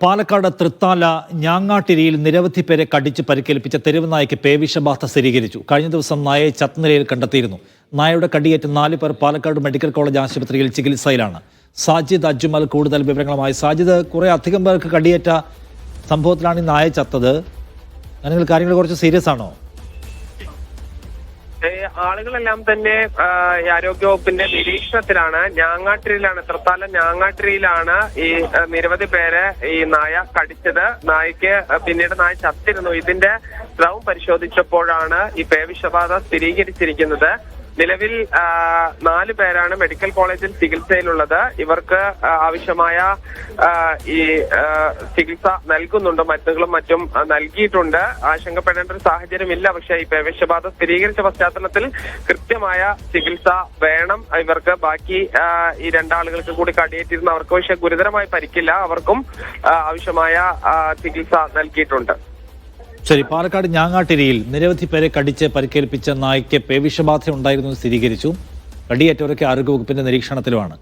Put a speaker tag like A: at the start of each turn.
A: പാലക്കാട് തൃത്താല ഞാങ്ങാട്ടിരിയിൽ നിരവധി പേരെ കടിച്ച് പരിക്കേൽപ്പിച്ച തെരുവ് നായയ്ക്ക് പേവിഷബാധ സ്ഥിരീകരിച്ചു. കഴിഞ്ഞ ദിവസം നായയെ ചത്തനിലയിൽ കണ്ടെത്തിയിരുന്നു. നായയുടെ കടിയേറ്റ് 4 പേർ പാലക്കാട് മെഡിക്കൽ കോളേജ് ആശുപത്രിയിൽ ചികിത്സയിലാണ്. സാജിദ് അജ്മൽ കൂടുതൽ വിവരങ്ങളുമായി. സാജിദ്, കുറെ അധികം പേർക്ക് കടിയേറ്റ സംഭവത്തിലാണ് ഈ നായ ചത്തത്. നിങ്ങൾ കാര്യങ്ങൾ കുറച്ച് സീരിയസ് ആണോ?
B: ആളുകളെല്ലാം തന്നെ ആരോഗ്യവകുപ്പിന്റെ നിരീക്ഷണത്തിലാണ്. ഞാങ്ങാട്ടിരിയിലാണ്, തൃത്താല ഞാങ്ങാട്ടിരിയിലാണ് ഈ നിരവധി പേരെ ഈ നായ കടിച്ചത്. നായക്ക് പിന്നീട് നായ ചത്തിരുന്നു. ഇതിന്റെ സ്രവം പരിശോധിച്ചപ്പോഴാണ് ഈ പേവിഷബാധ സ്ഥിരീകരിച്ചിരിക്കുന്നത്. നിലവിൽ 4 പേരാണ് മെഡിക്കൽ കോളേജിൽ ചികിത്സയിലുള്ളത്. ഇവർക്ക് ആവശ്യമായ ഈ ചികിത്സ നൽകുന്നുണ്ട്, മരുന്നുകളും മറ്റും നൽകിയിട്ടുണ്ട്. ആശങ്കപ്പെടേണ്ട ഒരു സാഹചര്യമില്ല. പക്ഷേ ഈ പേവിഷബാധ സ്ഥിരീകരിച്ച പശ്ചാത്തലത്തിൽ കൃത്യമായ ചികിത്സ വേണം ഇവർക്ക്. ബാക്കി ഈ 2 ആളുകൾക്ക് കൂടി കടിയേറ്റിരുന്നു. അവർക്ക് പക്ഷേ ഗുരുതരമായി പരിക്കില്ല. അവർക്കും ആവശ്യമായ ചികിത്സ നൽകിയിട്ടുണ്ട്.
A: ശരി, പാലക്കാട് ഞാങ്ങാട്ടിരിയിൽ നിരവധി പേരെ കടിച്ച് പരിക്കേൽപ്പിച്ച നായ്ക്ക് പേവിഷബാധ ഉണ്ടായിരുന്നു സ്ഥിരീകരിച്ചു. കടിയേറ്റവരൊക്കെ ആരോഗ്യവകുപ്പിന്റെ നിരീക്ഷണത്തിലുമാണ്.